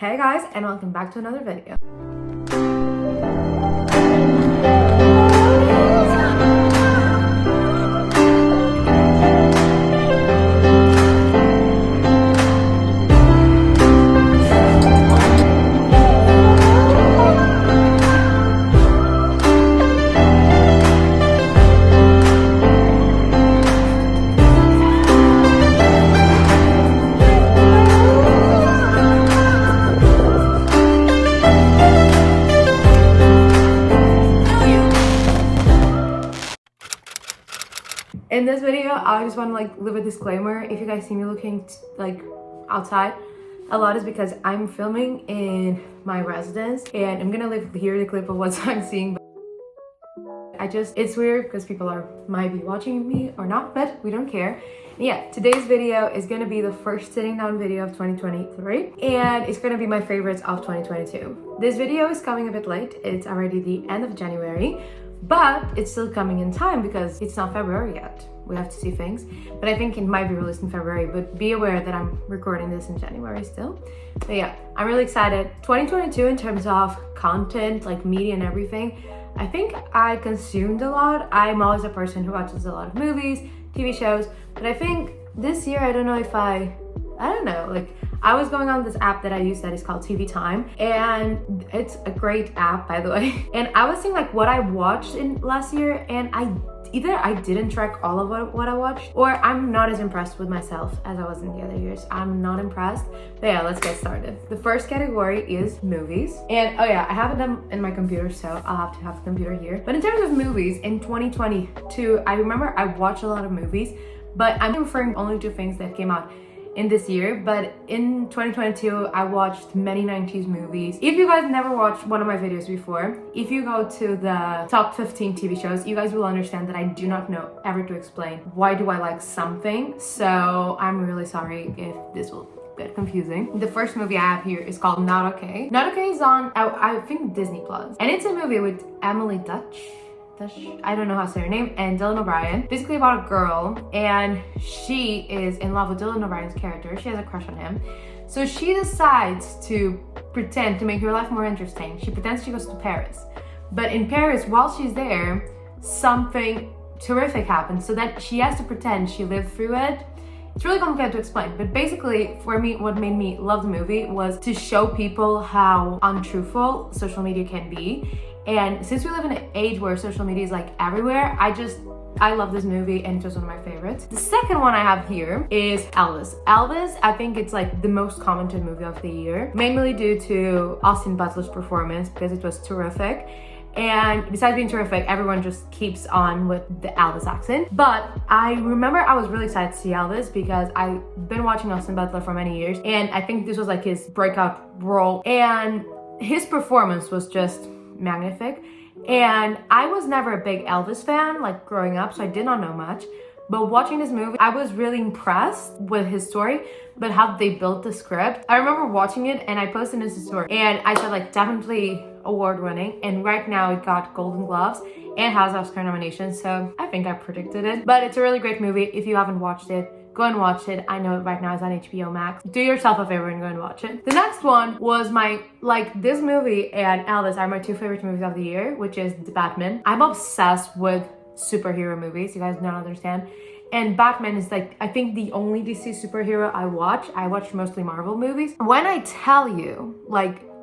Hey guys, and welcome back to another video. In this video, I just want to leave a disclaimer. If you guys see me looking outside a lot, is because I'm filming in my residence, and I'm gonna leave here the clip of what I'm seeing. It's weird because people might be watching me or not, but we don't care. And yeah, today's video is gonna be the first sitting down video of 2023, and it's gonna be my favorites of 2022. This video is coming a bit late. It's already the end of January, but it's still coming in time because it's not February yet. We have to see things, but I think it might be released in February, but be aware that I'm recording this in January still. But yeah, I'm really excited. 2022 in terms of content, like media and everything, I think I consumed a lot. I'm always a person who watches a lot of movies, TV shows, but I think this year, I don't know if I was going on this app that I use that is called TV Time, and it's a great app, by the way. And I was seeing what I watched in last year, and either I didn't track all of what I watched, or I'm not as impressed with myself as I was in the other years. I'm not impressed. But yeah, let's get started. The first category is movies. And oh yeah, I have them in my computer, so I'll have to have the computer here. But in terms of movies, in 2022, I remember I watched a lot of movies, but I'm referring only to things that came out in this year. But in 2022, I watched many 90s movies. If you guys never watched one of my videos before, if you go to the top 15 TV shows, you guys will understand that I do not know ever to explain why do I like something. So I'm really sorry if this will get confusing. The first movie I have here is called Not Okay. Not Okay is on, I think, Disney Plus, and it's a movie with Emily Dutch, I don't know how to say her name, and Dylan O'Brien. Basically about a girl, and she is in love with Dylan O'Brien's character. She has a crush on him. So she decides to pretend to make her life more interesting. She pretends she goes to Paris. But in Paris, while she's there, something terrific happens, so that she has to pretend she lived through it. It's really complicated to explain, but basically for me, what made me love the movie was to show people how untruthful social media can be. And since we live in an age where social media is everywhere, I love this movie, and it was one of my favorites. The second one I have here is Elvis. Elvis, I think it's the most commented movie of the year, mainly due to Austin Butler's performance, because it was terrific. And besides being terrific, everyone just keeps on with the Elvis accent. But I remember I was really excited to see Elvis because I've been watching Austin Butler for many years, and I think this was his breakout role, and his performance was just magnific. And I was never a big Elvis fan growing up, so I did not know much. But watching this movie, I was really impressed with his story, but how they built the script. I remember watching it, and I posted this story, and I said definitely award-winning, and right now it got Golden Gloves and has Oscar nominations, so I think I predicted it. But it's a really great movie. If you haven't watched it, go and watch it. I know it right now is on HBO Max. Do yourself a favor and go and watch it. The next one was this movie and Elvis are my two favorite movies of the year, which is The Batman. I'm obsessed with superhero movies, you guys don't understand. And Batman is I think the only DC superhero I watch. I watch mostly Marvel movies. When I tell you,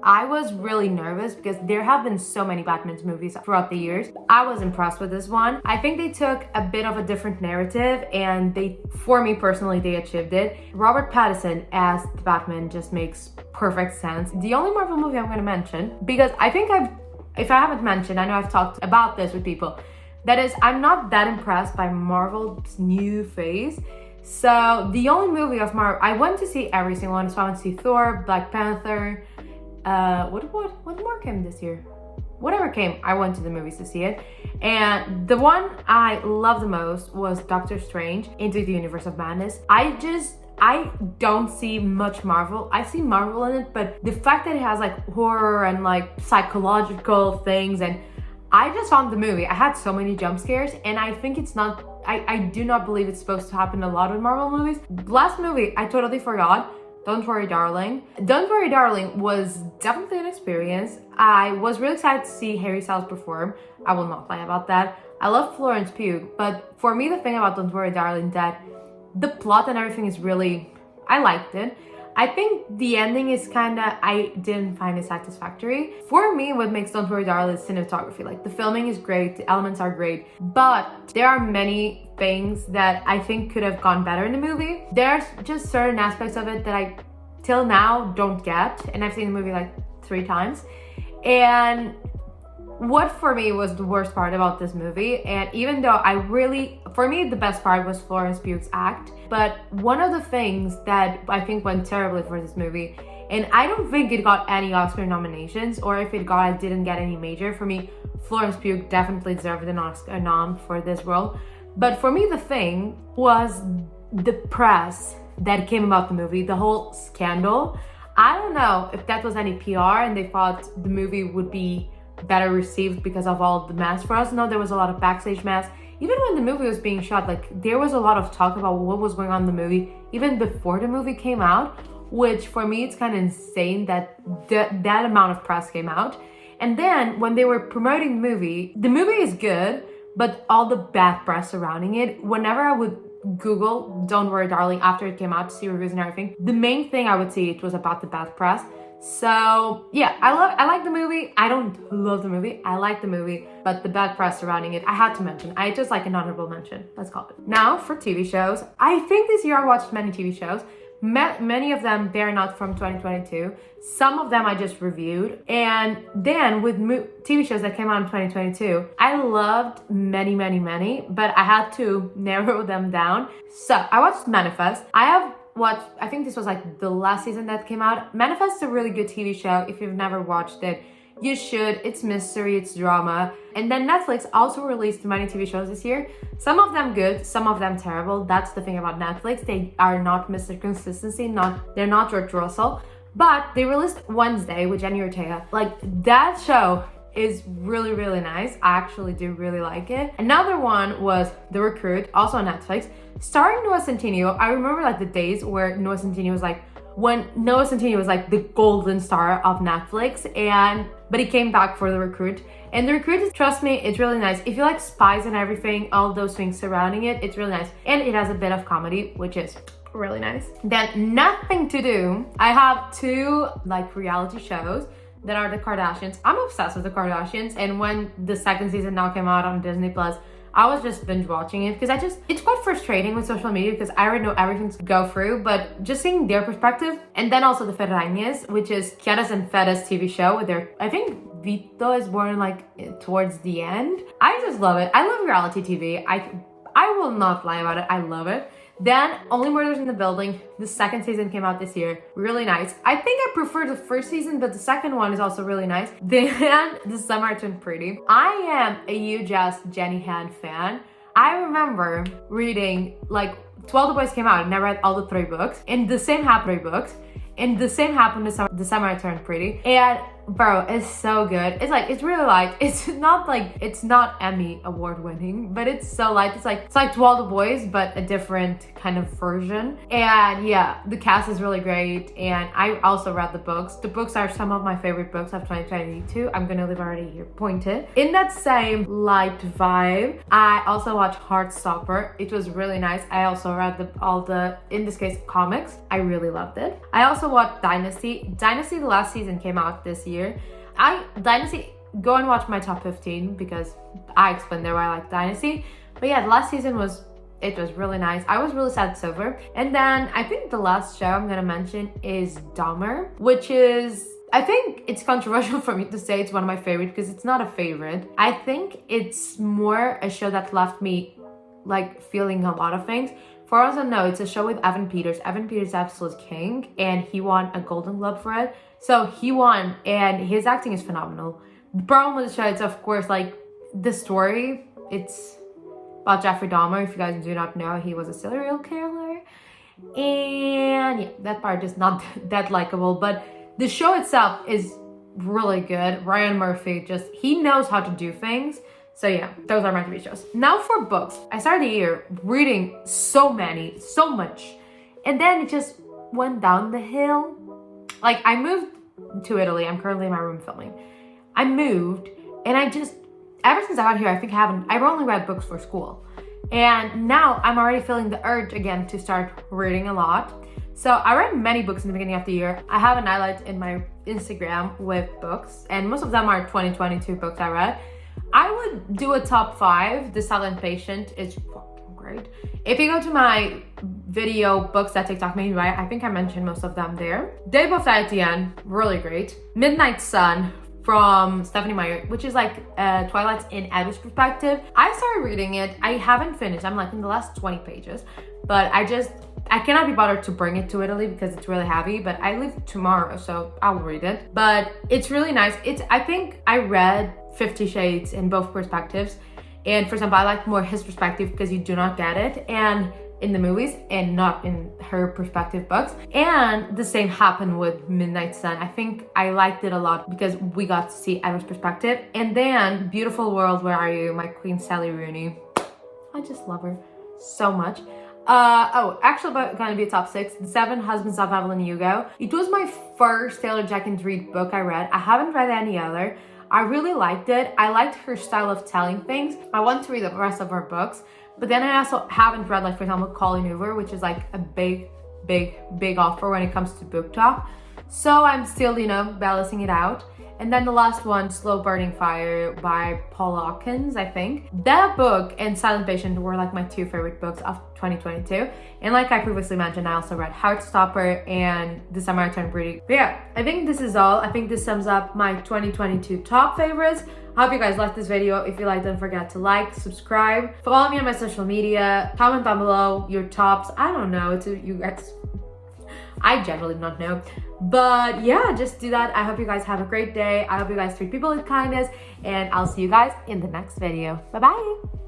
I was really nervous because there have been so many Batman's movies throughout the years. I was impressed with this one. I think they took a bit of a different narrative, and for me personally, they achieved it. Robert Pattinson as the Batman just makes perfect sense. The only Marvel movie I'm going to mention, because I think if I haven't mentioned, I know I've talked about this with people, that is, I'm not that impressed by Marvel's new phase. So the only movie of Marvel, I went to see every single one. So I went to see Thor, Black Panther, what more came this year? Whatever came, I went to the movies to see it. And the one I loved the most was Doctor Strange Into the Universe of Madness. I don't see much Marvel. I see Marvel in it, but the fact that it has horror and psychological things, and I just found the movie, I had so many jump scares, and I think it's not, I do not believe it's supposed to happen a lot with Marvel movies. Last movie, I totally forgot, Don't Worry Darling. Don't Worry Darling was definitely an experience. I was really excited to see Harry Styles perform. I will not lie about that. I love Florence Pugh, but for me the thing about Don't Worry Darling that the plot and everything is really, I liked it. I think the ending is I didn't find it satisfactory. For me, what makes Don't Worry Darling is cinematography. Like, the filming is great, the elements are great, but there are many things that I think could have gone better in the movie. There's just certain aspects of it that I, till now, don't get, and I've seen the movie like 3 times. And what for me was the worst part about this movie, and even though for me the best part was Florence Pugh's act, but one of the things that I think went terribly for this movie, and I don't think it got any Oscar nominations, or if it got, it didn't get any major. For me, Florence Pugh definitely deserved an Oscar nom for this role. But for me the thing was the press that came about the movie, the whole scandal. I don't know if that was any PR and they thought the movie would be better received because of all the mess. For us, no, there was a lot of backstage mess. Even when the movie was being shot, like, there was a lot of talk about what was going on in the movie even before the movie came out, which for me it's kind of insane that that amount of press came out. And then when they were promoting the movie is good, but all the bad press surrounding it, whenever I would Google Don't Worry Darling after it came out to see reviews and everything, the main thing I would see it was about the bad press. So yeah, I like the movie. I don't love the movie. I like the movie, but the bad press surrounding it, I had to mention. I just like an honorable mention. Let's call it. Now for TV shows. I think this year I watched many TV shows. Many of them, they're not from 2022. Some of them I just reviewed. And then with TV shows that came out in 2022, I loved many, but I had to narrow them down. So I watched Manifest. I think this was like the last season that came out. Manifest is a really good TV show. If you've never watched it, you should. It's mystery, it's drama. And then Netflix also released many TV shows this year. Some of them good, some of them terrible. That's the thing about Netflix. They are not Mr. Consistency, they're not George Russell. But they released Wednesday with Jenny Ortega. Like, that show is really, really nice. I actually do really like it. Another one was The Recruit, also on Netflix, starring Noah Centineo. I remember like the days where Noah Centineo was like, when Noah Centineo was like the golden star of Netflix, but he came back for The Recruit. And The Recruit, trust me, it's really nice. If you like spies and everything, all those things surrounding it, it's really nice. And it has a bit of comedy, which is really nice. Then Nothing to Do. I have 2 like reality shows that are the Kardashians. I'm obsessed with the Kardashians, and when the second season now came out on Disney Plus, I was just binge watching it because it's quite frustrating with social media because I already know everything to go through, but just seeing their perspective. And then also the Ferrañas, which is Chiara's and Fed's TV show with I think Vito is born like towards the end. I just love it. I love reality TV. I will not lie about it. I love it. Then Only Murders in the Building, the second season came out this year. Really nice. I think I prefer the first season, but the second one is also really nice. Then The Summer I Turned Pretty. I am a huge ass Jenny Han fan. I remember reading, like, 12 The Boys came out and I read all the 3 books. And the same happened The Summer I Turned Pretty. And bro, it's so good. It's really light. It's not Emmy award winning, but it's so light. It's like To All the Boys, but a different kind of version. And yeah, the cast is really great. And I also read the books. The books are some of my favorite books of 2022. I'm gonna leave already here pointed. In that same light vibe, I also watched Heartstopper. It was really nice. I also read all the, in this case, comics. I really loved it. I also watched Dynasty. Dynasty, the last season came out this year. Dynasty, go and watch my top 15 because I explained there why I like Dynasty. But yeah, the last season was really nice. I was really sad it's over. And then I think the last show I'm gonna mention is Dahmer, which is, I think it's controversial for me to say it's one of my favorites because it's not a favorite. I think it's more a show that left me like feeling a lot of things. For us to know, it's a show with Evan Peters. Evan Peters is absolute king, and he won a Golden Globe for it. So he won, and his acting is phenomenal. The problem with the show is, of course, like, the story. It's about Jeffrey Dahmer. If you guys do not know, he was a serial killer. And yeah, that part is not that likable, but the show itself is really good. Ryan Murphy, he knows how to do things. So yeah, those are my TV shows. Now for books. I started the year reading so much. And then it just went down the hill. Like, I moved to Italy. I'm currently in my room filming. I moved, and I just, ever since I got here, I think I've only read books for school. And now I'm already feeling the urge again to start reading a lot. So I read many books in the beginning of the year. I have an highlight in my Instagram with books, and most of them are 2022 books I read. I would do a top 5. The Silent Patient is fucking great. If you go to my video books that TikTok made me buy, I think I mentioned most of them there. Day Both Die at the End, really great. Midnight Sun from Stephanie Meyer, which is like Twilight's in Abby's perspective. I started reading it. I haven't finished. I'm like in the last 20 pages, but I cannot be bothered to bring it to Italy because it's really heavy, but I leave tomorrow, so I'll read it. But it's really nice. I think I read 50 Shades in both perspectives. And for example, I like more his perspective because you do not get it and in the movies and not in her perspective books. And the same happened with Midnight Sun. I think I liked it a lot because we got to see Edward's perspective. And then Beautiful World, Where Are You? My Queen Sally Rooney. I just love her so much. Actually gonna be a top 6. The 7 Husbands of Evelyn Hugo. It was my first Taylor Jenkins Reid book I read. I haven't read any other. I really liked it. I liked her style of telling things. I want to read the rest of her books, but then I also haven't read, like, for example, Colleen Hoover, which is like a big offer when it comes to book talk. So I'm still, balancing it out. And then the last one, Slow Burning Fire by Paul Hawkins, I think. That book and Silent Patient were like my 2 favorite books of 2022. And like I previously mentioned, I also read Heartstopper and The Summer I Turned Pretty. But yeah, I think this is all. I think this sums up my 2022 top favorites. I hope you guys liked this video. If you liked, don't forget to like, subscribe, follow me on my social media, comment down below your tops. I don't know, you guys. I generally do not know. But yeah, just do that. I hope you guys have a great day. I hope you guys treat people with kindness, and I'll see you guys in the next video. Bye-bye.